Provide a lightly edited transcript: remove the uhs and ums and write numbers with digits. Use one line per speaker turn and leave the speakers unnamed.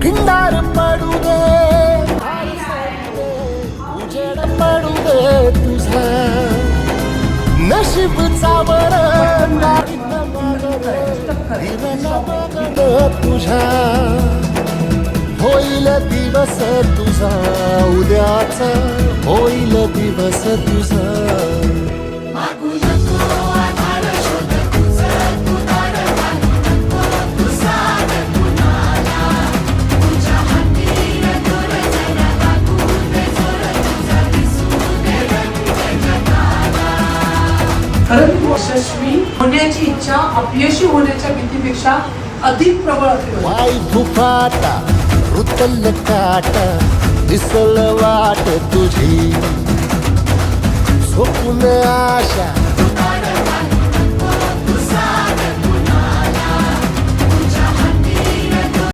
खिंडार पडू दे, उजेड पडू दे तुझा, नशीब चावळ तुझ्या, होईल दिवस तुझा उद्याचा, होईल दिवस तुझा.
यशस्वी होण्याची इच्छा अपयशी होण्याच्या भीतीपेक्षा अधिक प्रबळ असते.
वाई फुफाटा रुतल काटा दिसल वाट तुझी, झोपून आशा